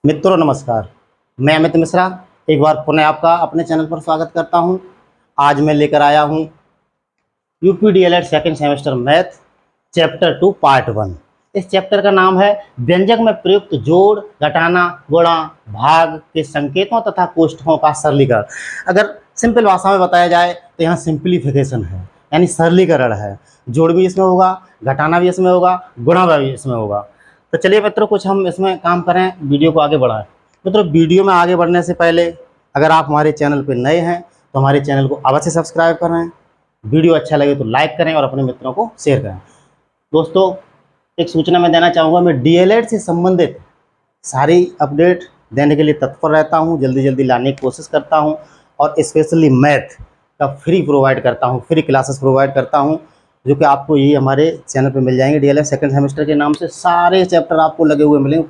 मित्रों नमस्कार, मैं अमित मिश्रा एक बार पुनः आपका अपने चैनल पर स्वागत करता हूं। आज मैं लेकर आया हूं UP DElEd second semester math chapter 2 part 1। इस चैप्टर का नाम है व्यंजक में प्रयुक्त जोड़, घटाना, गुणा, भाग के संकेतों तथा कोष्ठकों का सरलीकरण। अगर सिंपल भाषा में बताया जाए तो यहाँ सिंप्लीफिकेशन है, यानी सरलीकरण है। जोड़ भी इसमें होगा, घटाना भी इसमें होगा, गुणा भी इसमें होगा। तो चलिए मित्रों कुछ हम इसमें काम करें, वीडियो को आगे बढ़ाएं। मित्रों वीडियो में आगे बढ़ने से पहले अगर आप हमारे चैनल पर नए हैं तो हमारे चैनल को अवश्य सब्सक्राइब करें, वीडियो अच्छा लगे तो लाइक करें और अपने मित्रों को शेयर करें। दोस्तों एक सूचना मैं देना चाहूँगा, मैं डीएलएड से संबंधित सारी अपडेट देने के लिए तत्पर रहता हूँ, जल्दी जल्दी लाने की कोशिश करता हूँ और स्पेशली मैथ का फ्री प्रोवाइड करता हूँ, फ्री क्लासेस प्रोवाइड करता हूँ, जो कि आपको ये हमारे चैनल पे मिल जाएंगे। डीएलएड सेकंड सेमेस्टर के नाम से सारे चैप्टर आपको लगे हुए मिलेंगे,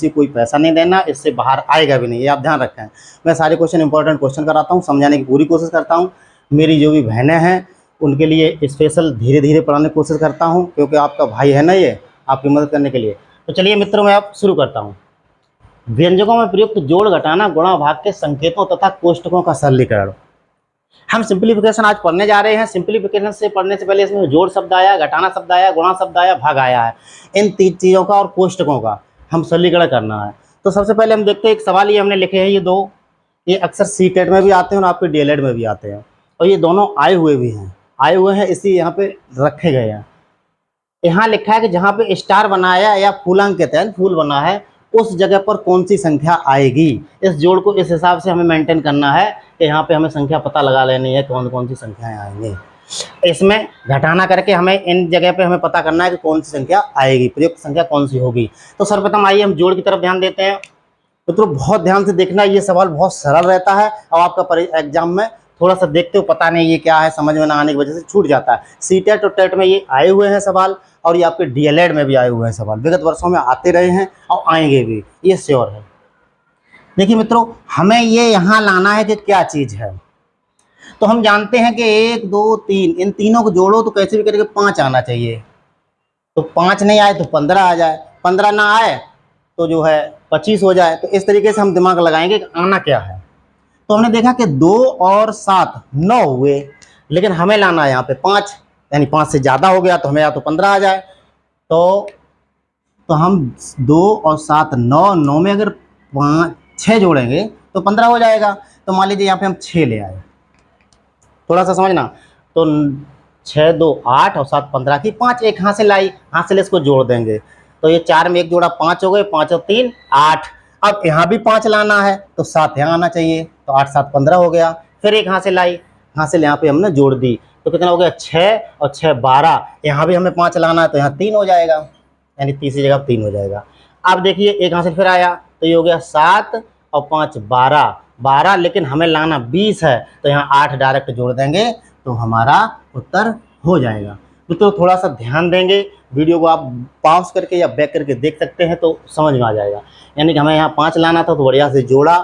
कोई पैसा नहीं देना, इससे बाहर आएगा भी नहीं, ये आप ध्यान रखें। मैं सारे क्वेश्चन इंपॉर्टेंट क्वेश्चन कराता हूँ, समझाने की पूरी कोशिश करता हूँ। मेरी जो भी बहनें हैं उनके लिए स्पेशल धीरे धीरे पढ़ाने की कोशिश करता हूँ, क्योंकि आपका भाई है ना, ये आपकी मदद करने के लिए। तो चलिए मित्रों मैं अब शुरू करता हूँ। व्यंजकों में प्रयुक्त जोड़, घटाना, गुणा, भाग के संकेतों तथा कोष्ठकों का सरलीकरण। हम सिंप्लीफिकेशन आज पढ़ने जा रहे हैं। सिंप्लीफिकेशन से पढ़ने से पहले इसमें जोड़ शब्द आया, घटाना शब्द आया, गुणा शब्द आया, भाग आया है। इन तीन चीज़ों का और कोष्ठकों का हम सरलीकरण करना है। तो सबसे पहले हम देखते हैं, एक सवाल ये हमने लिखे हैं, ये दो, ये अक्सर सीटेट में भी आते हैं और आपके डीएलएड में भी आते हैं, और ये दोनों आए हुए हैं इसी यहाँ पे रखे गए हैं। यहाँ लिखा है कि जहाँ पे स्टार बनाया या पूर्णांक के तहत फूल बना है उस जगह पर कौन सी संख्या आएगी। इस जोड़ को इस हिसाब से हमें मेंटेन करना है कि यहाँ पे हमें संख्या पता लगा लेनी है कौन कौन सी संख्याएं आएंगी। इसमें घटाना करके हमें इन जगह पे हमें पता करना है कि कौन सी संख्या आएगी, प्रयुक्त संख्या कौन सी होगी। तो सर्वप्रथम आइए हम जोड़ की तरफ ध्यान देते हैं। तो बहुत ध्यान से देखना, ये सवाल बहुत सरल रहता है और आपका एग्जाम में थोड़ा सा देखते हो पता नहीं ये क्या है, समझ में ना आने की वजह से छूट जाता है। सीटेट और टेट में ये आए हुए हैं सवाल, और ये आपके डीएलएड में भी आए हुए हैं सवाल, विगत वर्षों में आते रहे हैं और आएंगे भी, ये श्योर है। देखिए मित्रों, हमें ये यहाँ लाना है कि क्या चीज़ है। तो हम जानते हैं कि 1 2 3, इन तीनों को जोड़ो तो कैसे भी करके 5 आना चाहिए। तो 5 नहीं आए तो 15 आ जाए, 15 ना आए तो जो है 25 हो जाए। तो इस तरीके से हम दिमाग लगाएंगे कि आना क्या है। तो हमने देखा कि 2 और 7 9 हुए, लेकिन हमें लाना है यहाँ पे 5, यानी 5 से ज़्यादा हो गया तो हमें या तो 15 आ जाए। तो हम 2 और 7 9, 9 में अगर 6 जोड़ेंगे तो 15 हो जाएगा। तो मान लीजिए यहाँ पे हम 6 ले आए, थोड़ा सा समझना। तो 6 2 8 और 7 15 की 5 एक हाथ से लाई, हाथ से इसको जोड़ देंगे तो ये 4 में 1 जोड़ा 5 हो गए, 5 और 3 8। अब यहाँ भी 5 लाना है तो 7 यहाँ आना चाहिए, तो 8 7 15 हो गया। फिर एक हाथ से लाई, हाथ से यहाँ पे हमने जोड़ दी तो कितना हो गया 6 और 6 12। यहाँ भी हमें 5 लाना है तो यहाँ 3 हो जाएगा, यानी तीसरी जगह 3 हो जाएगा। अब देखिए एक हाथ से फिर आया तो ये हो गया 7 और 5 12, लेकिन हमें लाना 20 है तो यहाँ 8 डायरेक्ट जोड़ देंगे तो हमारा उत्तर हो जाएगा। तो थोड़ा सा ध्यान देंगे, वीडियो को आप पॉज करके या बैक करके देख सकते हैं तो समझ में आ जाएगा। यानी कि हमें यहाँ 5 लाना था तो बढ़िया से जोड़ा,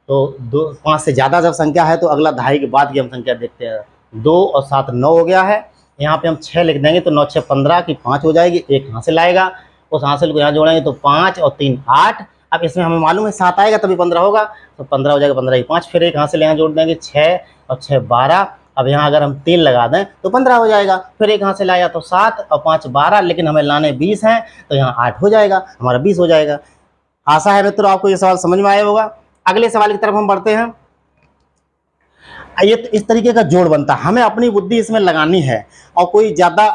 तो 5 से ज़्यादा जब संख्या है तो अगला दहाई के बाद की हम संख्या देखते हैं। 2 और 7 9 हो गया है, यहाँ पे हम 6 लिख देंगे तो 9 6 15 की 5 हो जाएगी। एक हासिल आएगा, उस हासिल को यहाँ जोड़ेंगे तो 5 और 3 8। अब इसमें हमें मालूम है 7 आएगा तभी 15 होगा, तो 15 हो जाएगा, 15 की 5। फिर एक हासिल यहाँ जोड़ देंगे 6 और 6 12। अब यहाँ अगर हम 3 लगा दें तो 15 हो जाएगा। फिर एक हासिल आया तो 7 और 5 12, लेकिन हमें लाने 20 हैं तो यहाँ 8 हो जाएगा, हमारा 20 हो जाएगा। आशा है मित्रों आपको ये सवाल समझ में आया होगा। अगले सवाल की तरफ हम बढ़ते हैं। ये इस तरीके का जोड़ बनता है, हमें अपनी बुद्धि इसमें लगानी है और कोई ज़्यादा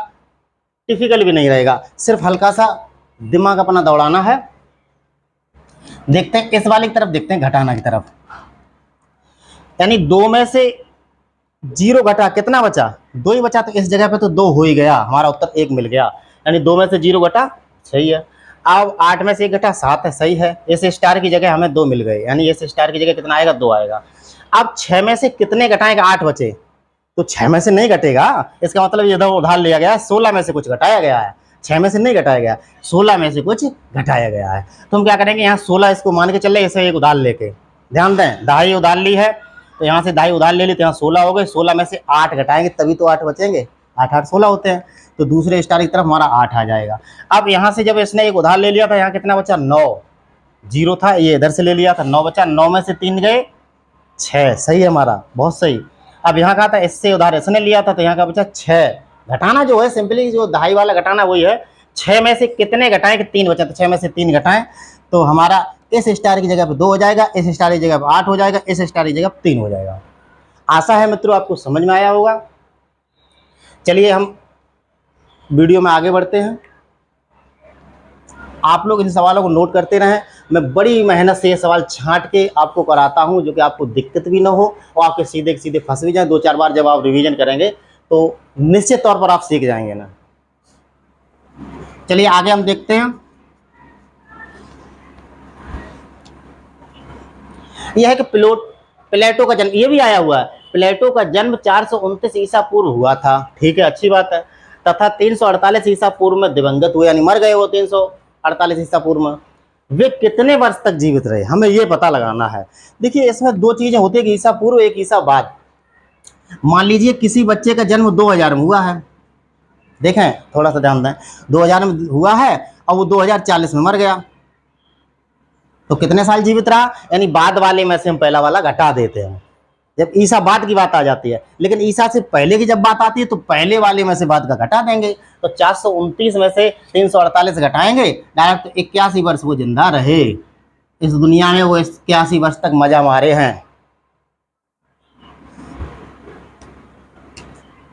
डिफिकल्ट भी नहीं रहेगा, सिर्फ हल्का सा दिमाग अपना दौड़ाना है। देखते हैं इस वाले की तरफ, देखते हैं घटाना की तरफ। यानी 2 में से 0 घटा, कितना बचा 2 ही बचा, तो इस जगह पे तो 2 हो ही गया, हमारा उत्तर 1 मिल गया। यानी 2 में से 0 घटा, सही है। अब 8 में से 1 घटा 7 है, सही है। इस स्टार की जगह हमें 2 मिल गए, यानी इस स्टार की जगह कितना आएगा 2 आएगा। अब 6 में से कितने घटाएंगे, 8 बचे, तो 6 में से नहीं घटेगा, इसका मतलब ये उधार लिया गया है, 16 में से कुछ घटाया गया है, 6 में से नहीं घटाया गया, 16 में से कुछ घटाया गया है। तो हम क्या करेंगे, यहाँ 16 इसको मान के चल रहे, इसे एक उधार लेके, ध्यान दें दहाई उधार ली है तो यहाँ से दहाई उधार ले ली तो यहाँ 16 हो गए, 16 में से 8 घटाएंगे तभी तो 8 बचेंगे, 8 8 16 होते हैं। तो दूसरे स्टार की तरफ हमारा 8 आ जाएगा। अब यहाँ से जब इसने एक उधार ले लिया था, यहाँ कितना बचा 9, जीरो था, ये इधर से ले लिया था, 9 बचा, 9 में से 3 गए 6, सही है हमारा, बहुत सही। अब यहाँ का था इससे उधार इसने लिया था तो यहाँ का बचा 6। घटाना जो है सिंपली जो दहाई वाला घटाना वही है, 6 में से कितने घटाएं कि 3 बचा, तो 6 में से 3 घटाएं तो हमारा इस स्टार की जगह पे 2 हो जाएगा, इस स्टार की जगह पे 8 हो जाएगा, इस स्टार की जगह पे 3 हो जाएगा। आशा है मित्रों आपको समझ में आया होगा। चलिए हम वीडियो में आगे बढ़ते हैं। आप लोग इन सवालों को नोट करते रहें, मैं बड़ी मेहनत से ये सवाल छांट के आपको कराता हूं जो कि आपको दिक्कत भी ना हो और आपके सीधे सीधे फंस भी जाए। 2-4 बार जब आप रिवीजन करेंगे तो निश्चित तौर पर आप सीख जाएंगे ना। चलिए आगे हम देखते हैं। यह है कि प्लेटो का जन्म, ये भी आया हुआ है, प्लेटो का जन्म 429 ईसा पूर्व हुआ था, ठीक है, अच्छी बात है, तथा 348 ईसा पूर्व में दिवंगत हुए, यानी मर गए वो 348 ईसा पूर्व में। वे कितने वर्ष तक जीवित रहे, हमें ये पता लगाना है। देखिए इसमें 2 चीजें होती है, एक ईसा पूर्व एक ईसा बाद। मान लीजिए किसी बच्चे का जन्म 2000 में हुआ है, देखें थोड़ा सा ध्यान दें, 2000 में हुआ है और वो 2040 में मर गया, तो कितने साल जीवित रहा, यानी बाद वाले में से हम पहला वाला घटा देते हैं जब ईसा बाद की बात आ जाती है। लेकिन ईसा से पहले की जब बात आती है तो पहले वाले में से बाद का घटा देंगे, तो 429 में से 348 घटाएंगे, डायरेक्ट 81 वर्ष वो जिंदा रहे इस दुनिया में, वो 81 वर्ष तक मजा मारे हैं।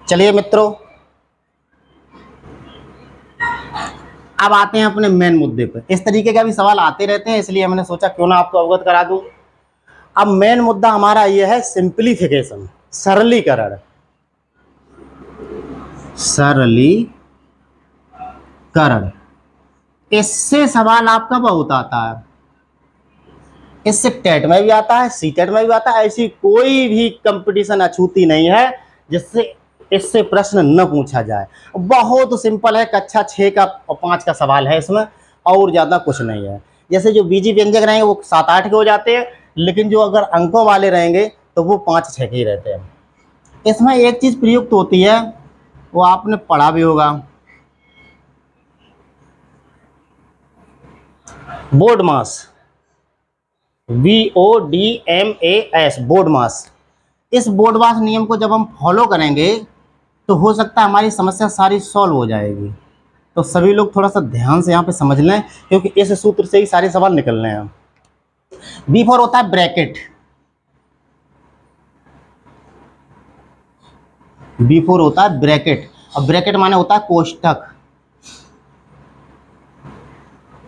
चलिए मित्रों अब आते हैं अपने मेन मुद्दे पर। इस तरीके का भी सवाल आते रहते हैं, इसलिए मैंने सोचा क्यों ना आपको अवगत करा दूं। अब मेन मुद्दा हमारा यह है सिंप्लीफिकेशन, सरलीकरण। सरलीकरण, इससे सवाल आपका बहुत आता है, इससे टेट में भी आता है, सीटेट में भी आता है। ऐसी कोई भी कंपटीशन अछूती नहीं है जिससे इससे प्रश्न न पूछा जाए। बहुत सिंपल है, कक्षा 6 का और 5 का सवाल है इसमें, और ज़्यादा कुछ नहीं है। जैसे जो बीजी व्यंजक रहेंगे वो 7-8 के हो जाते हैं, लेकिन जो अगर अंकों वाले रहेंगे तो वो 5-6 के ही रहते हैं। इसमें एक चीज़ प्रयुक्त होती है, वो आपने पढ़ा भी होगा, बोर्ड मास, BODMAS, बोर्ड मास। इस बोर्ड मास नियम को जब हम फॉलो करेंगे तो हो सकता है हमारी समस्या सारी सॉल्व हो जाएगी। तो सभी लोग थोड़ा सा ध्यान से यहाँ पे समझ लें, क्योंकि इस सूत्र से ही सारे सवाल निकलने हैं। B4 होता है ब्रैकेट, B4 होता है ब्रैकेट, और ब्रैकेट माने होता है कोष्ठक,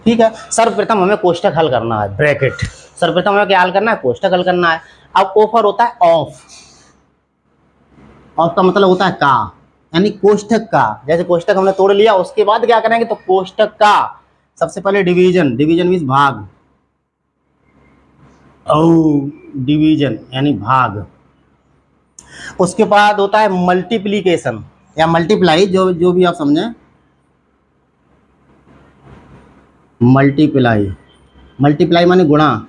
ठीक है। सर्वप्रथम हमें कोष्ठक हल करना है, ब्रैकेट, सर्वप्रथम हमें क्या हल करना है, कोष्ठक हल करना है। अब ओफर होता है ऑफ, ऑफ का मतलब होता है का, यानी कोष्ठक का। जैसे कोष्ठक हमने तोड़ लिया, उसके बाद क्या करेंगे, तो कोष्ठक का सबसे पहले डिवीजन, डिवीजन मीन्स भाग, डिवीजन यानी भाग। उसके बाद होता है मल्टीप्लीकेशन या मल्टीप्लाई, जो भी आप समझें, मल्टीप्लाई, मल्टीप्लाई माने गुणा।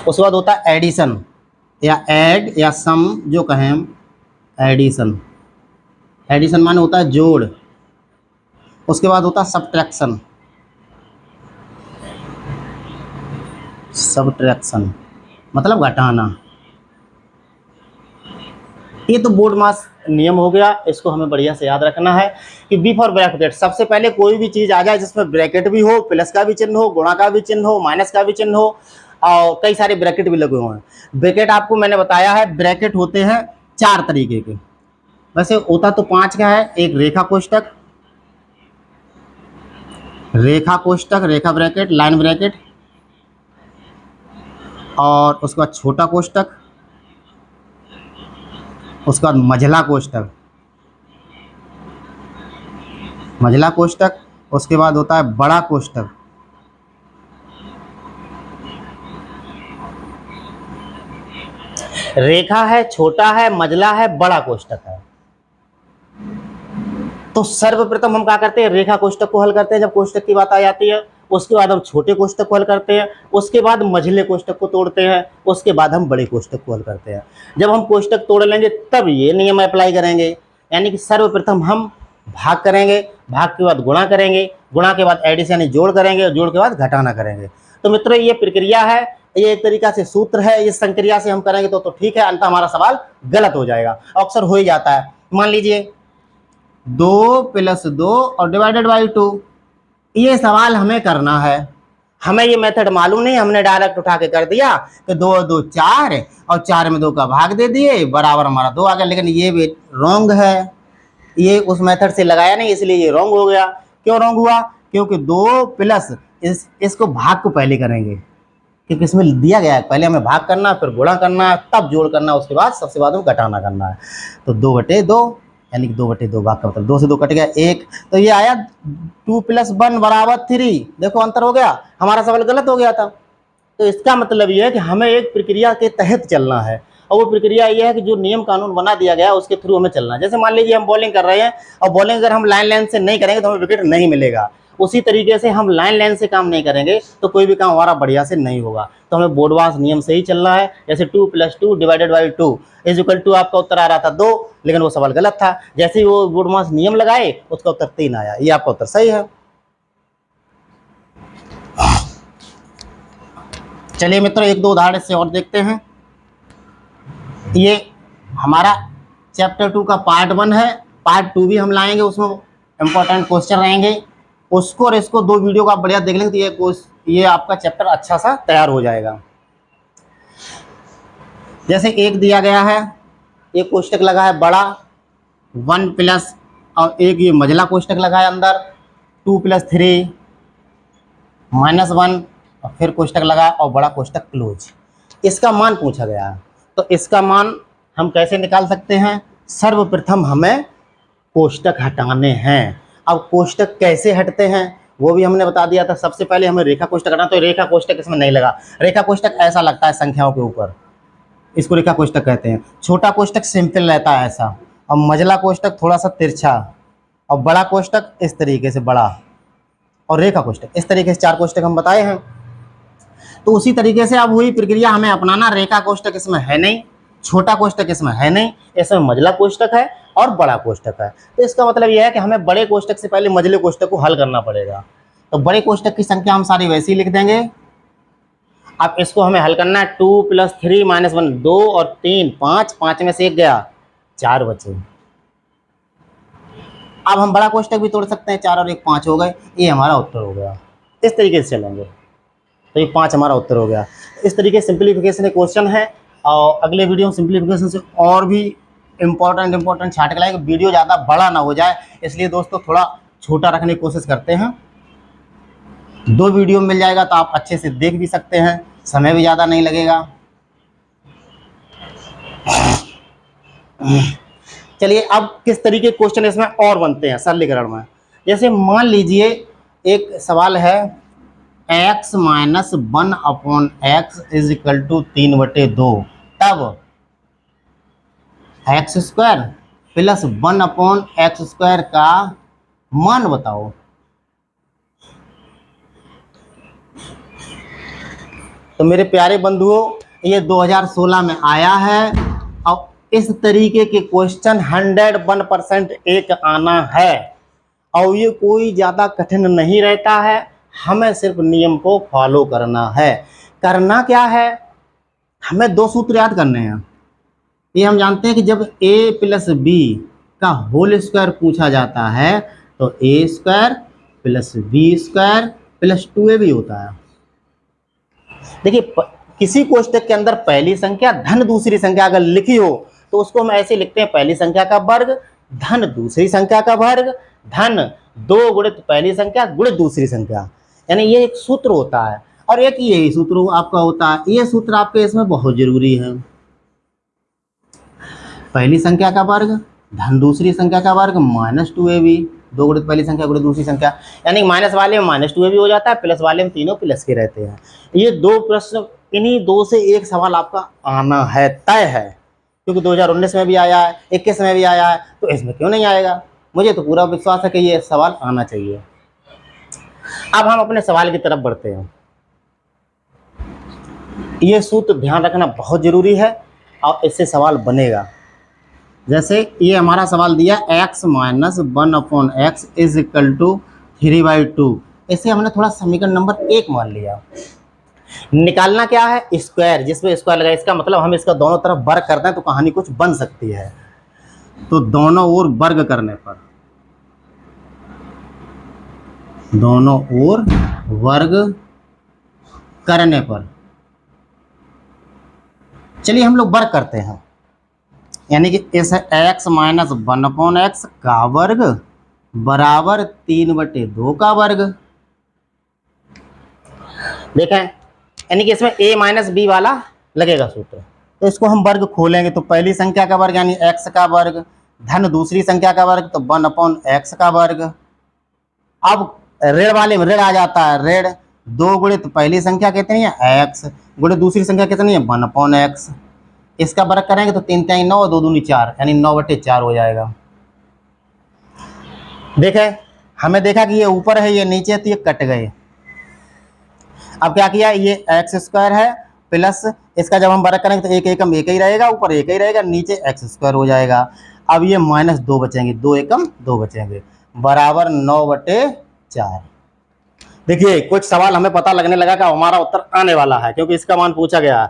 उसके बाद होता है एडिशन या ऐड या सम, जो कहें हम, एडिशन, एडिशन माने होता है जोड़। उसके बाद होता है सब्ट्रैक्शन, सब्ट्रैक्शन मतलब घटाना। ये तो बोर्ड मास नियम हो गया, इसको हमें बढ़िया से याद रखना है कि बी फॉर ब्रैकेट, सबसे पहले कोई भी चीज आ जाए जिसमें ब्रैकेट भी हो, प्लस का भी चिन्ह हो, गुणा का भी चिन्ह हो, माइनस का भी चिन्ह हो, और कई सारे ब्रैकेट भी लगे हुए हैं। ब्रैकेट आपको मैंने बताया है, ब्रैकेट होते हैं 4 तरीके के, वैसे होता तो 5 का है। एक रेखा कोष्ठक, रेखा कोष्ठक, रेखा ब्रैकेट, लाइन ब्रैकेट, और उसके बाद छोटा कोष्ठक, उसके बाद मझला कोष्ठक, मझला कोष्ठक, उसके बाद होता है बड़ा कोष्ठक, रेखा है, छोटा है, मझला है, बड़ा कोष्ठक है। तो सर्वप्रथम हम क्या करते हैं, रेखा कोष्ठक को हल करते हैं जब कोष्ठक की बात आ जाती है। उसके बाद हम छोटे कोष्ठक को हल करते हैं, उसके बाद मझले कोष्ठक को तोड़ते हैं, उसके बाद हम बड़े कोष्ठक को हल करते हैं। जब हम कोष्ठक तोड़ लेंगे तब ये नियम अप्लाई करेंगे, यानी कि सर्वप्रथम हम भाग करेंगे, भाग के बाद गुणा करेंगे, गुणा के बाद एडिशन यानी जोड़ करेंगे और जोड़ के बाद घटाना करेंगे। तो मित्रों ये प्रक्रिया है, ये एक तरीका से सूत्र है, इस संक्रिया से हम करेंगे तो ठीक है, अंत हमारा सवाल गलत हो जाएगा, अक्सर हो ही जाता है। मान लीजिए 2 + 2 और डिवाइडेड बाई 2, ये सवाल हमें करना है, हमें ये मेथड मालूम नहीं, हमने डायरेक्ट उठा के कर दिया कि 2 और 2 4 और 4 में 2 का भाग दे दिए, बराबर हमारा 2 आ गया। लेकिन ये भी रॉन्ग है, ये उस मेथड से लगाया नहीं, इसलिए ये रॉन्ग हो गया। क्यों रॉन्ग हुआ? क्योंकि 2 प्लस इसको भाग को पहले करेंगे, क्योंकि इसमें दिया गया है पहले हमें भाग करना, फिर गुणा करना, तब जोड़ करना, उसके बाद सबसे बाद में घटाना करना है। तो 2/2 यानी कि 2/2 भाग का मतलब 2 से 2 कट गया 1, तो ये आया 2 + 1 = 3। देखो अंतर हो गया, हमारा सवाल गलत हो गया था। तो इसका मतलब ये है कि हमें एक प्रक्रिया के तहत चलना है, और वो प्रक्रिया ये है कि जो नियम कानून बना दिया गया है उसके थ्रू हमें चलना है। जैसे मान लीजिए हम बॉलिंग कर रहे हैं, और बॉलिंग अगर हम लाइन से नहीं करेंगे तो हमें विकेट नहीं मिलेगा, उसी तरीके से हम लाइन से काम नहीं करेंगे तो कोई भी काम हमारा बढ़िया से नहीं होगा। तो हमें बोर्डवास नियम से ही चलना है। जैसे 2 + 2 डिवाइडेड बाई 2 = आपका उत्तर आ रहा था 2, लेकिन वो सवाल गलत था। जैसे ही वो बोर्डवास नियम लगाए उसका उत्तर 3 आया, ये आपका उत्तर सही है। चलिए मित्रों एक दो उदाहरण से और देखते हैं। ये हमारा चैप्टर 2 का पार्ट 1 है, पार्ट 2 भी हम लाएंगे, उसमें इंपॉर्टेंट क्वेश्चन रहेंगे। उसको और इसको 2 वीडियो को आप बढ़िया देख लेंगे तो ये आपका चैप्टर अच्छा सा तैयार हो जाएगा। जैसे एक दिया गया है, एक कोष्टक लगा है बड़ा 1 प्लस, और एक ये मझला कोष्टक लगा है अंदर 2 + 3 -1, और फिर कोष्टक लगा और बड़ा कोष्टक क्लोज। इसका मान पूछा गया है, तो इसका मान हम कैसे निकाल सकते हैं? सर्वप्रथम हमें कोष्टक हटाने हैं। अब कोष्टक कैसे हटते हैं वो भी हमने बता दिया था। सबसे पहले हमें रेखा कोष्टक हटाना, तो रेखा कोष्टक इसमें नहीं लगा। रेखा कोष्टक ऐसा लगता है संख्याओं के ऊपर, इसको रेखा कोष्टक कहते हैं। छोटा कोष्टक सिंपल रहता है ऐसा, और मझला कोष्टक थोड़ा सा तिरछा, और बड़ा कोष्टक इस तरीके से बड़ा, और रेखा कोष्टक इस तरीके से 4 कोष्टक हम बताए हैं। तो उसी तरीके से अब वही प्रक्रिया हमें अपनाना। रेखा कोष्टक इसमें है नहीं, छोटा कोष्टक इसमें है नहीं, इसमें मझला कोष्टक है और बड़ा कोष्टक है। तो इसका मतलब यह है कि हमें बड़े कोष्टक से पहले मझले कोष्टक को हल करना पड़ेगा। तो बड़े कोष्टक की संख्या हम सारी वैसे ही लिख देंगे। अब इसको हमें हल करना है। 2 + 3 -1 2 और 3 5, 5 में से 1 गया, 4 बचे। अब हम बड़ा कोष्टक भी तोड़ सकते हैं, 4 और 1 5 हो गए, ये हमारा उत्तर हो गया। इस तरीके से चलेंगे तो ये 5 हमारा उत्तर हो गया। इस तरीके से सिंप्लीफिकेशन क्वेश्चन है, और अगले वीडियो में सिंप्लीफिकेशन से और भी इम्पोर्टेंट छाट के लाएंगे। वीडियो ज़्यादा बड़ा ना हो जाए, इसलिए दोस्तों थोड़ा छोटा रखने की कोशिश करते हैं। 2 वीडियो मिल जाएगा तो आप अच्छे से देख भी सकते हैं, समय भी ज़्यादा नहीं लगेगा। चलिए अब किस तरीके के क्वेश्चन इसमें और बनते हैं सरलीकरण में। जैसे मान लीजिए एक सवाल है, x - 1/x = 3/2, तब x² + 1/x² का मान बताओ। तो मेरे प्यारे बंधुओं, ये 2016 में आया है, और इस तरीके के क्वेश्चन 101% एक आना है, और ये कोई ज़्यादा कठिन नहीं रहता है। हमें सिर्फ नियम को फॉलो करना है। करना क्या है, हमें 2 सूत्र याद करने हैं। ये हम जानते हैं कि जब a + b का होल स्क्वायर पूछा जाता है तो a² + b² + 2ab होता है। देखिए किसी कोष्टक के अंदर पहली संख्या धन दूसरी संख्या अगर लिखी हो तो उसको हम ऐसे लिखते हैं, पहली संख्या का वर्ग धन दूसरी संख्या का वर्ग धन 2 गुणित पहली संख्या गुणित दूसरी संख्या, यानी ये एक सूत्र होता है। और एक यही सूत्र आपका होता है, ये सूत्र आपके इसमें बहुत जरूरी है। पहली संख्या का वर्ग धन दूसरी संख्या का वर्ग -2ab, 2 गुणित पहली संख्या गुणित दूसरी संख्या, यानी माइनस वाले में -2ab हो जाता है, प्लस वाले में तीनों प्लस के रहते हैं। ये 2 प्रश्न, इन्हीं 2 से एक सवाल आपका आना है, तय है, क्योंकि 2019 में भी आया है, 21 में भी आया है, तो इसमें क्यों नहीं आएगा। मुझे तो पूरा विश्वास है कि ये सवाल आना चाहिए। अब हम अपने सवाल की तरफ बढ़ते हैं। ये सूत्र ध्यान रखना बहुत जरूरी है और इससे सवाल बनेगा। जैसे ये हमारा सवाल दिया x minus 1/x is equal to 3/2, इसे हमने थोड़ा समीकरण नंबर 1 मान लिया। निकालना क्या है, स्क्वायर, जिसमें स्क्वायर लगा, इसका मतलब हम इसका दोनों तरफ वर्ग करते हैं तो कहानी कुछ बन सकती है। तो दोनों ओर वर्ग करने पर, दोनों ओर वर्ग करने पर, चलिए हम लोग वर्ग करते हैं, यानी कि इस x माइनस 1/x का वर्ग बराबर 3/2 का वर्ग। देखें, यानी कि इसमें a माइनस बी वाला लगेगा सूत्र, तो इसको हम वर्ग खोलेंगे तो पहली संख्या का वर्ग यानी x का वर्ग धन दूसरी संख्या का वर्ग तो 1/x का वर्ग। अब ऋण वाले में ऋण आ जाता है, ऋण 2 गुणित पहली संख्या कितनी है x गुणित दूसरी संख्या कितनी है 1/x। इसका वर्ग करेंगे तो 3 3 9 2 दूनी 4 यानी 9/4 हो जाएगा। देखे, हमें देखा कि ये ऊपर है ये नीचे है तो ये कट गए। अब क्या किया, ये एक्स स्क्वायर है प्लस इसका जब हम वर्ग करेंगे तो एक एकम एक ही रहेगा, ऊपर एक ही रहेगा, नीचे एक्स स्क्वायर हो जाएगा। अब ये -2 बचेंगे, 2 एकम 2 बचेंगे, बराबर 9/4। देखिए कुछ सवाल हमें पता लगने लगा कि हमारा उत्तर आने वाला है, क्योंकि इसका मान पूछा गया है।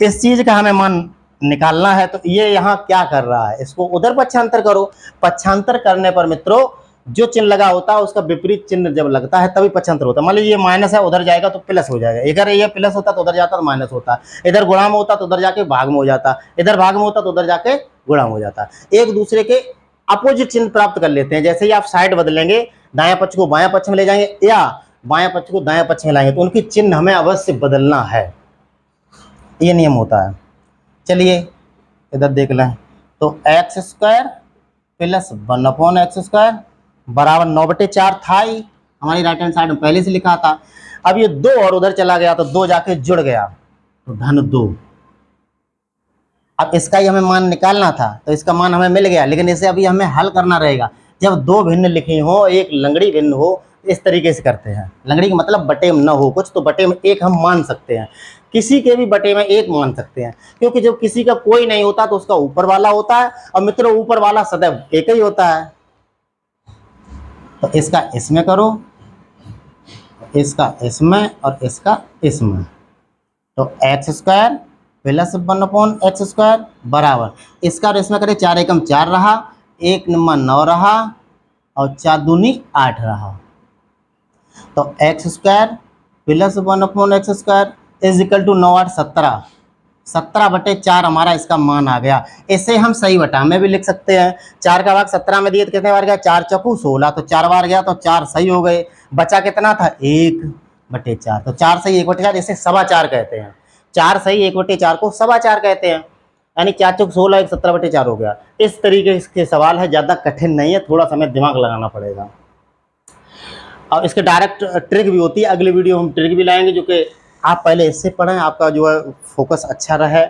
इस चीज का हमें मान निकालना है तो ये यहाँ क्या कर रहा है, इसको उधर पक्षांतर करो। पक्षांतर करने पर मित्रों जो चिन्ह लगा होता है उसका विपरीत चिन्ह जब लगता है तभी पक्षांतर होता है। मान लीजिए ये माइनस है, उधर जाएगा तो प्लस हो जाएगा, इधर ये प्लस होता तो उधर जाता तो माइनस होता, इधर गुणा में होता तो उधर जाके भाग में हो जाता, इधर भाग में होता तो उधर जाके गुणा में हो जाता। एक दूसरे के अपोजिट चिन्ह प्राप्त कर लेते हैं। जैसे ही आप साइड बदलेंगे, दाएं पक्ष को बाएं पक्ष में ले जाएंगे या बाएं पक्ष को दाएं पक्ष में लाएंगे तो उनकी चिन्ह हमें अवश्य बदलना है, ये नियम होता है। चलिए इधर देख लें, तो x square plus 1/x square बराबर 9/4 था ही, हमारी राइट हैंड साइड में पहले से लिखा था। अब ये 2 और उधर चला गया तो 2 जाके जुड़ गया तो -2। अब इसका ही हमें मान निकालना था तो इसका मान हमें मिल गया, लेकिन इसे अभी हमें हल करना रहेगा। जब 2 भिन्न लिखी हो, एक लंगड़ी भिन्न हो, इस तरीके से करते हैं। लंगड़ी का मतलब बटे में न हो कुछ तो बटे में 1 हम मान सकते हैं, किसी के भी बटे में 1 मान सकते हैं, क्योंकि जब किसी का कोई नहीं होता तो उसका ऊपर वाला होता है, और मित्रों ऊपर वाला सदैव एक ही होता है। तो इसका इसमें करो, इसका इसमें और इसका इसमें, तो x square plus 1/x square बराबर इसका और इसमें करें 4 एकम 4 रहा, 1 नंबर 9 रहा और 4 दूनी 8 रहा। तो x square plus 1/x square is equal to 9 8 17, 17/4 हमारा इसका मान आ गया। इसे हम सही बटा में भी लिख सकते हैं। 4 का भाग 17 में दिए तो कितने बार गया, 4 चौकू 16, तो 4 बार गया तो 4 सही हो गए। बचा कितना था 1/4, तो 4 सही 1/4 इसे 4.25 कहते हैं। 4 सही 1/4 को 4.25 कहते हैं, यानी 4 चौक 16 1 17/4 हो गया। इस तरीके के सवाल है, ज़्यादा कठिन नहीं है, थोड़ा समय दिमाग लगाना पड़ेगा। और इसके डायरेक्ट ट्रिक भी होती है, अगली वीडियो हम ट्रिक भी लाएंगे, जो कि आप पहले इससे पढ़ें, आपका जो है फोकस अच्छा रहे,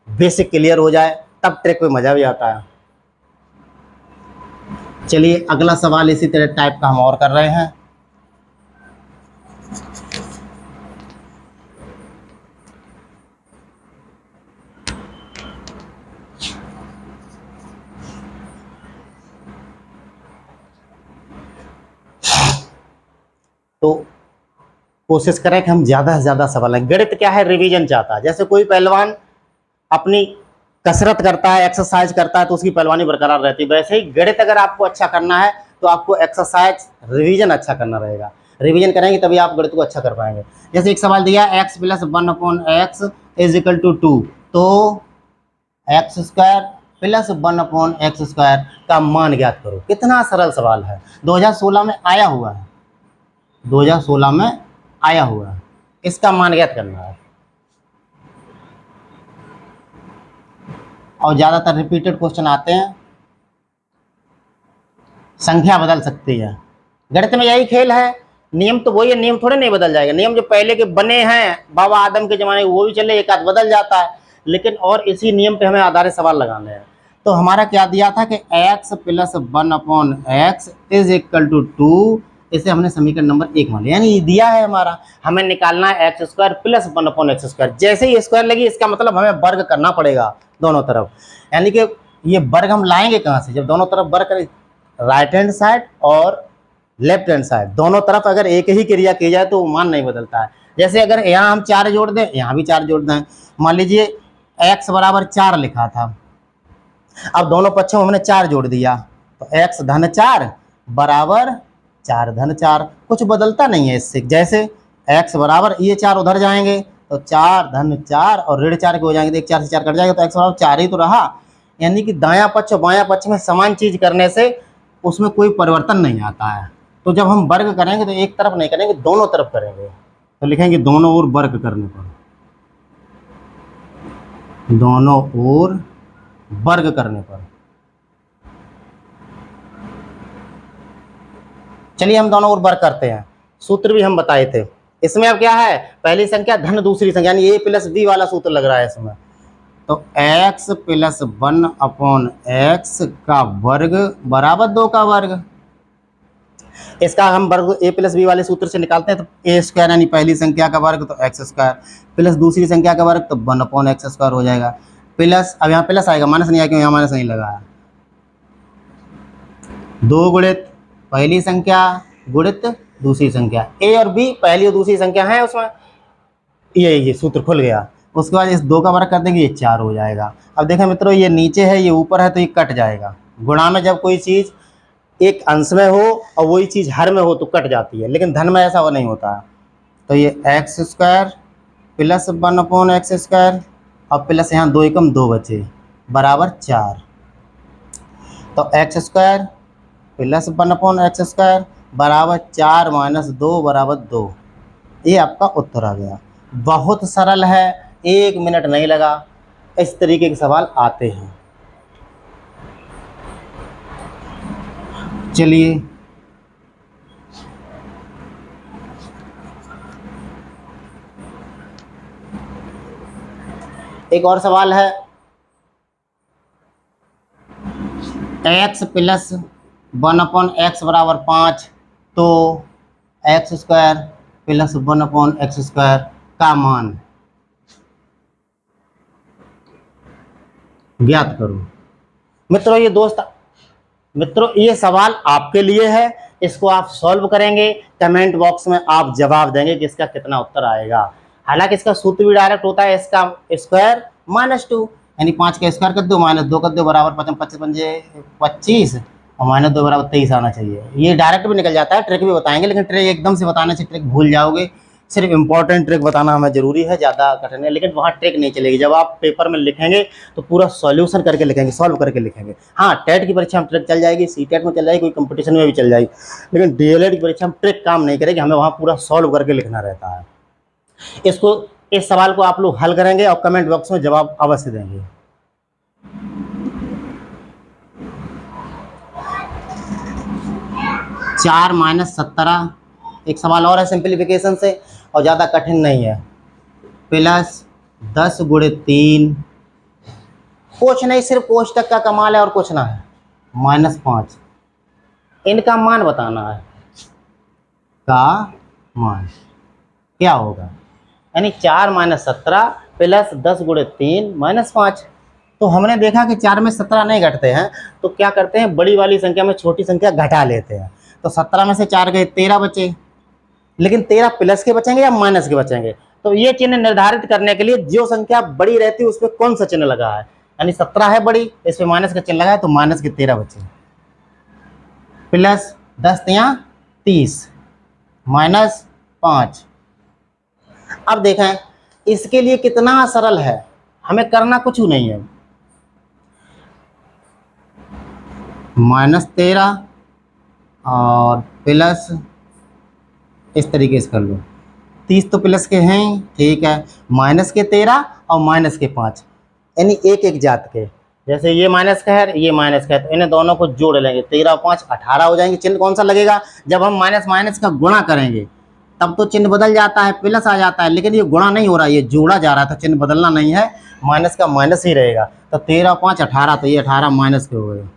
बेसिक क्लियर हो जाए, तब ट्रिक में मज़ा भी आता है। चलिए अगला सवाल इसी तरह टाइप का हम और कर रहे हैं। तो कोशिश करें कि हम ज़्यादा से ज़्यादा सवाल लें। गणित क्या है, रिवीजन चाहता है। जैसे कोई पहलवान अपनी कसरत करता है, एक्सरसाइज करता है तो उसकी पहलवानी बरकरार रहती है, वैसे ही गणित अगर आपको अच्छा करना है तो आपको एक्सरसाइज रिवीजन अच्छा करना रहेगा। रिवीजन करेंगे तभी आप गणित को अच्छा कर पाएंगे। जैसे एक सवाल दिया x plus 1/x is equal to 2, तो x square plus 1/x square का मान ज्ञात करो। कितना सरल सवाल है, 2016 में आया हुआ है, 2016 में आया हुआ है, इसका मान ज्ञात करना है। और ज़्यादातर रिपीटेड क्वेश्चन आते हैं, संख्या बदल सकती है। गणित में यही खेल है, नियम तो वही है, नियम थोड़े नहीं बदल जाएगा। नियम जो पहले के बने हैं बाबा आदम के ज़माने वो भी चले, एक आध बदल जाता है, लेकिन और इसी नियम पे हमें आधारित सवाल लगाने हैं। तो हमारा क्या दिया था कि x plus 1/x is equal to 2, इसे हमने समीकरण नंबर 1 मान लिया, यानी ये दिया है हमारा, हमें निकालना है x square plus 1/x square. जैसे ही स्क्वायर लगी इसका मतलब हमें वर्ग करना पड़ेगा दोनों तरफ, यानी कि ये वर्ग हम लाएंगे कहाँ से, जब दोनों तरफ वर्ग करें, राइट हैंड साइड और लेफ्ट हैंड साइड दोनों तरफ अगर एक ही क्रिया की जाए तो मान नहीं बदलता है। जैसे अगर यहाँ हम 4 जोड़ दें, यहाँ भी 4 जोड़ दें, मान लीजिए x बराबर 4 लिखा था, अब दोनों पक्षों में हमने 4 जोड़ दिया, तो x धन 4 बराबर 4 धन 4, कुछ बदलता नहीं है इससे। जैसे x बराबर, ये 4 उधर जाएंगे तो 4 धन 4 और ऋण 4 के हो जाएंगे, तो 1 4 से 4 कट जाएगा, तो x बराबर 4 ही तो रहा। यानी कि दायां पक्ष और बायां पक्ष में समान चीज करने से उसमें कोई परिवर्तन नहीं आता है। तो जब हम वर्ग करेंगे तो एक तरफ नहीं करेंगे, दोनों तरफ करेंगे। तो लिखेंगे दोनों ओर वर्ग करने पर, दोनों ओर वर्ग करने पर। चलिए हम दोनों ओर वर्ग करते हैं। सूत्र भी हम बताए थे इसमें। अब क्या है, पहली संख्या धन दूसरी संख्या, यानी a प्लस b वाला सूत्र लग रहा है इसमें। तो x प्लस 1 अपॉन x का वर्ग बराबर 2 का वर्ग। इसका हम वर्ग a प्लस बी वाले सूत्र से निकालते हैं, तो a स्क्वायर यानी पहली संख्या का वर्ग तो x स्क्वायर, प्लस दूसरी संख्या का वर्ग तो 1 अपॉन x स्क्वायर हो जाएगा, प्लस, अब यहाँ प्लस आएगा, माइनस नहीं आया क्यों, यहाँ माइनस नहीं लगा है। 2 गुणित पहली संख्या गुणित दूसरी संख्या, a और b पहली और दूसरी संख्या है उसमें, ये सूत्र खुल गया। उसके बाद इस 2 का वर्ग कर देंगे, ये 4 हो जाएगा। अब देखें मित्रों, ये नीचे है ये ऊपर है तो ये कट जाएगा। गुणा में जब कोई चीज़ एक अंश में हो और वही चीज़ हर में हो तो कट जाती है, लेकिन धन में ऐसा वो नहीं होता। तो ये x square plus 1 upon x square और प्लस यहाँ 2 एकम 2 बचे बराबर 4। तो x square plus 1 upon x square बराबर 4 माइनस 2 बराबर 2। ये आपका उत्तर आ गया। बहुत सरल है, 1 मिनट नहीं लगा। इस तरीके के सवाल आते हैं। चलिए एक और सवाल है, x प्लस 1 अपॉन एक्स बराबर 5, तो x square plus 1 upon x square का मान ज्ञात करो। मित्रों ये सवाल आपके लिए है, इसको आप सॉल्व करेंगे, कमेंट बॉक्स में आप जवाब देंगे कि इसका कितना उत्तर आएगा। हालांकि इसका सूत्र भी डायरेक्ट होता है, इसका स्क्वायर -2, यानी 5 का स्क्वायर कर दो माइनस 2 कर दो बराबर 25 और माइनस 2 बराबर 23 आना चाहिए। ये डायरेक्ट भी निकल जाता है, ट्रिक भी बताएंगे, लेकिन ट्रिक एकदम से बताने से ट्रिक भूल जाओगे। सिर्फ इंपॉर्टेंट ट्रिक बताना हमें जरूरी है, ज़्यादा कठिन है, लेकिन वहाँ ट्रिक नहीं चलेगी। जब आप पेपर में लिखेंगे तो पूरा सॉल्यूशन करके लिखेंगे, सॉल्व करके लिखेंगे। हाँ, टेट की परीक्षा में ट्रिक चल जाएगी, सीटेट में चल जाएगी, कोई कंपटीशन में भी चल जाएगी, लेकिन डीएलएड की परीक्षा में ट्रिक काम नहीं करेगी, हमें वहाँ पूरा सॉल्व करके लिखना रहता है। इस सवाल को आप लोग हल करेंगे और कमेंट बॉक्स में जवाब अवश्य देंगे। चार माइनस 17, एक सवाल और है सिंप्लीफिकेशन से और ज़्यादा कठिन नहीं है। प्लस 10 गुणित 3, कुछ नहीं, सिर्फ कोष्टक का कमाल है और कुछ ना है, -5। इनका मान बताना है, का मान क्या होगा, यानी 4 माइनस 17 प्लस 10 गुणित 3 -5। तो हमने देखा कि 4 में 17 नहीं घटते हैं, तो क्या करते हैं, बड़ी वाली संख्या में छोटी संख्या घटा लेते हैं। तो 17 में से 4 गए, 13 बचे, लेकिन 13 प्लस के बचेंगे या माइनस के बचेंगे। तो ये चिन्ह निर्धारित करने के लिए जो संख्या बड़ी रहती है उस पर कौन सा चिन्ह लगा है, यानी 17 है बड़ी, इस पर माइनस का चिन्ह लगा है, तो माइनस के 13 बचे, प्लस 10 तियां 30 -5। अब देखें इसके लिए कितना सरल है, हमें करना कुछ नहीं है, -13 और प्लस इस तरीके से कर लो, 30 तो प्लस के हैं, ठीक है, माइनस के 13 और माइनस के 5, यानी एक एक जात के। जैसे ये माइनस का है, ये माइनस का है, तो इन्हें दोनों को जोड़ लेंगे, 13 और 5 18 हो जाएंगे। चिन्ह कौन सा लगेगा, जब हम माइनस माइनस का गुणा करेंगे तब तो चिन्ह बदल जाता है, प्लस आ जाता है, लेकिन ये गुणा नहीं हो रहा, ये जोड़ा जा रहा था, चिन्ह बदलना नहीं है, माइनस का माइनस ही रहेगा। तो 13 और 5 18, तो ये 18 माइनस के हो गए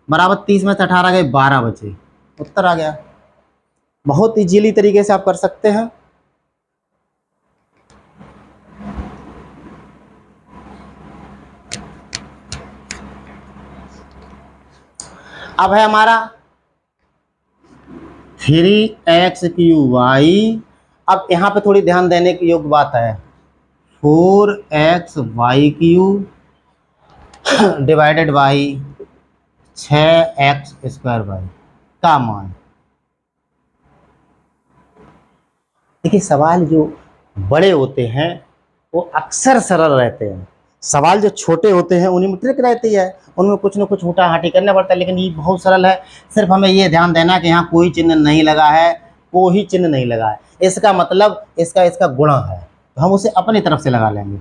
बराबर 30 में से 18 गए, 12 बचे, उत्तर आ गया। बहुत इजीली तरीके से आप कर सकते हैं। अब है हमारा 3x3y। अब यहाँ पे थोड़ी ध्यान देने की योग्य बात है, 4xy³ डिवाइडेड बाई 6x² का मान। देखिए सवाल जो बड़े होते हैं वो अक्सर सरल रहते हैं, सवाल जो छोटे होते हैं उन्हीं में ट्रिक रहती है, उनमें कुछ न कुछ उल्टा हाटी करना पड़ता है। लेकिन ये बहुत सरल है, सिर्फ हमें ये ध्यान देना कि यहाँ कोई चिन्ह नहीं लगा है, कोई चिन्ह नहीं लगा है, इसका मतलब इसका गुणा है, तो हम उसे अपनी तरफ से लगा लेंगे।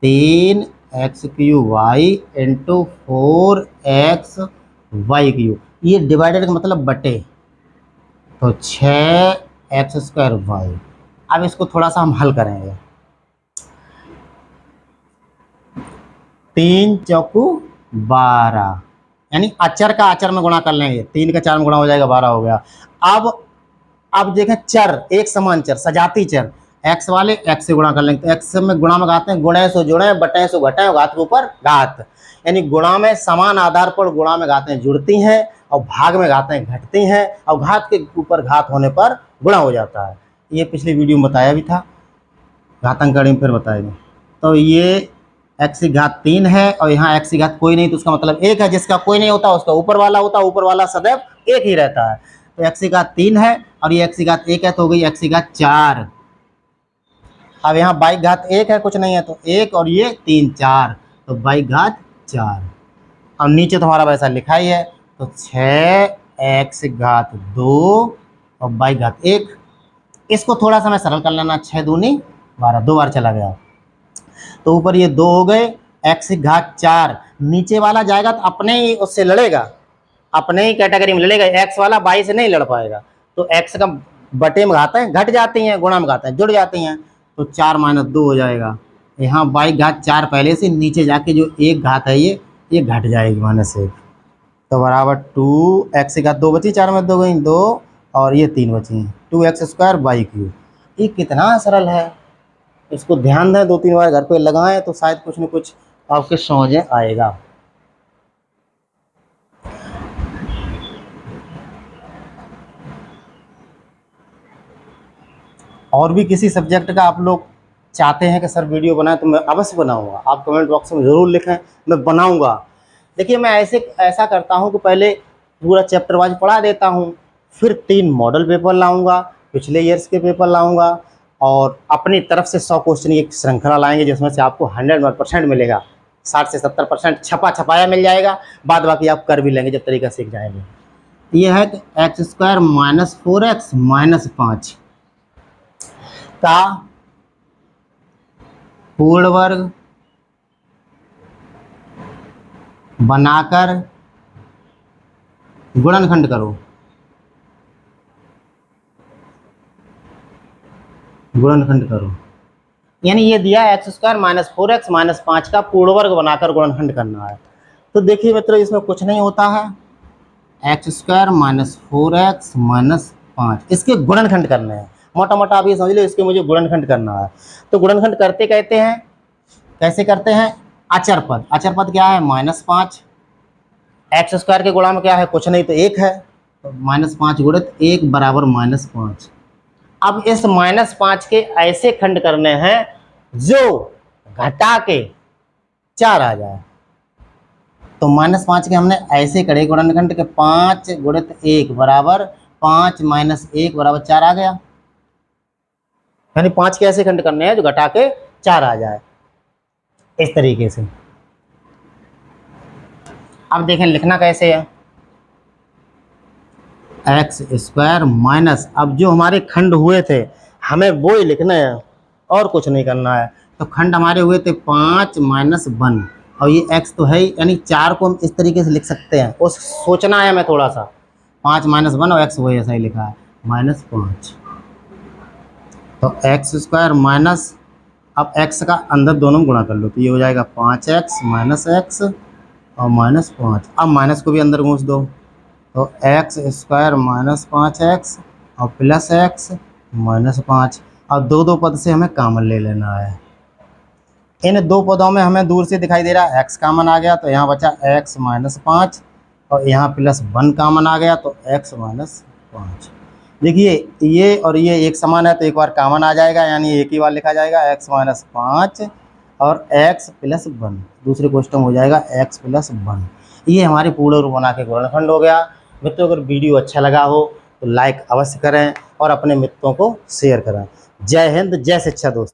3x³ इंटू 4xy³, ये डिवाइडेड का मतलब बटे, तो 6x²y। अब इसको थोड़ा सा हम हल करेंगे, 3 चौकू 12, यानी अचर का अचर में गुणा कर लेंगे, 3 का 4 में गुणा हो जाएगा, 12 हो गया। अब देखें चर, एक समान चर, सजाती चर, x वाले x से गुणा कर लेंगे, तो x में गुणा में घाते हैं, गुणे सो जुड़े, बटे सो घटे, घात के ऊपर घात, यानी गुणा में समान आधार पर गुणा में घातें जुड़ती हैं और भाग में घातें घटती हैं, और घात के ऊपर घात होने पर गुणा हो जाता है। ये पिछली वीडियो में बताया भी था, घातांकड़ी में फिर बताएंगे। तो ये x³ है और यहाँ x³ कोई नहीं, तो उसका मतलब 1 है, जिसका कोई नहीं होता उसका ऊपर वाला होता है, ऊपर वाला सदैव 1 ही रहता है। तो x³ है और ये x1 है, तो हो गई x4। अब यहाँ y1 है, कुछ नहीं है, तो 1 और ये 3 4, तो y4। अब नीचे तुम्हारा वैसा लिखा ही है, तो 6x² और y1। इसको थोड़ा सा मैं सरल कर लेना, 6 दूनी 12, 2 बार चला गया, तो ऊपर ये 2 हो गए, x4, नीचे वाला जाएगा तो अपने ही उससे लड़ेगा, अपने ही कैटेगरी में लड़ेगा, x वाला y से नहीं लड़ पाएगा। तो x का बटे में घातें घट जाती हैं, गुणा में घातें जुड़ जाती हैं, तो 4 - 2 हो जाएगा। यहाँ y4 पहले से, नीचे जाके जो एक घात है ये घट जाएगी -1, तो बराबर 2x², 2 बची, 4 में 2 गई 2, और ये 3 बची, 2x² y³। ये कितना सरल है, इसको ध्यान दें, 2-3 बार घर पे लगाएं तो शायद कुछ न कुछ आपके समझ में आएगा। और भी किसी सब्जेक्ट का आप लोग चाहते हैं कि सर वीडियो बनाएं, तो मैं अवश्य बनाऊंगा, आप कमेंट बॉक्स में ज़रूर लिखें, मैं बनाऊंगा। देखिए मैं ऐसा करता हूं कि पहले पूरा चैप्टर वाइज पढ़ा देता हूं, फिर 3 मॉडल पेपर लाऊंगा, पिछले ईयर्स के पेपर लाऊंगा, और अपनी तरफ से 100 क्वेश्चन की एक श्रृंखला लाएंगे, जिसमें से आपको 100% मिलेगा, 60 से 70% छपाया मिल जाएगा, बाद बाकी आप कर भी लेंगे जब तरीका सीख जाएंगे। ये है कि x² - 4x - 5 का पूर्ण वर्ग बनाकर गुणनखंड करो, यानी ये दिया x² - 4x - 5 का पूर्ण वर्ग बनाकर गुणनखंड करना है। तो देखिए मित्रों, इसमें कुछ नहीं होता है, x² - 4x - 5 इसके गुणनखंड करने हैं, मोटा मोटा आप ये समझ लो, इसके मुझे गुणनखंड करना है। तो गुणनखंड कैसे करते हैं, अचर पद क्या है, -5, x² के गुणा में क्या है, कुछ नहीं, तो 1 है, तो -5 गुणित 1 बराबर -5। अब इस -5 के ऐसे खंड करने हैं जो घटा के 4 आ जाए, तो -5 के हमने ऐसे करे गुणनखंड के, 5 गुणित 1 बराबर 5 - 1 बराबर 4 आ गया, यानी 5 के ऐसे खंड करने हैं जो घटा के 4 आ जाए, इस तरीके से। अब देखें लिखना कैसे है, x² माइनस, अब जो हमारे खंड हुए थे हमें वो ही लिखना है और कुछ नहीं करना है। तो खंड हमारे हुए थे 5 - 1, और ये x तो है ही, यानी 4 को हम इस तरीके से लिख सकते हैं, उस सोचना है हमें थोड़ा सा, 5 - 1 और x वही ऐसा ही लिखा है -5, तो x² माइनस, अब x का अंदर दोनों गुणा कर लो, तो ये हो जाएगा 5x - x और -5, अब माइनस को भी अंदर घूंस दो, तो x² - 5x और प्लस x -5। अब 2 पद से हमें कॉमन ले लेना है, इन 2 पदों में हमें दूर से दिखाई दे रहा है x कॉमन आ गया, तो यहाँ बचा x - 5 और यहाँ +1 कॉमन आ गया तो x माइनस 5। देखिए ये और ये एक समान है तो एक बार कॉमन आ जाएगा, यानी एक ही बार लिखा जाएगा x माइनस 5 और x + 1। दूसरे क्वेश्चन हो जाएगा x + 1। ये हमारे पूर्ण रूप बना के गुणनखंड हो गया। मित्रों अगर वीडियो अच्छा लगा हो तो लाइक अवश्य करें और अपने मित्रों को शेयर करें। जय हिंद, जय शिक्षा दोस्तों।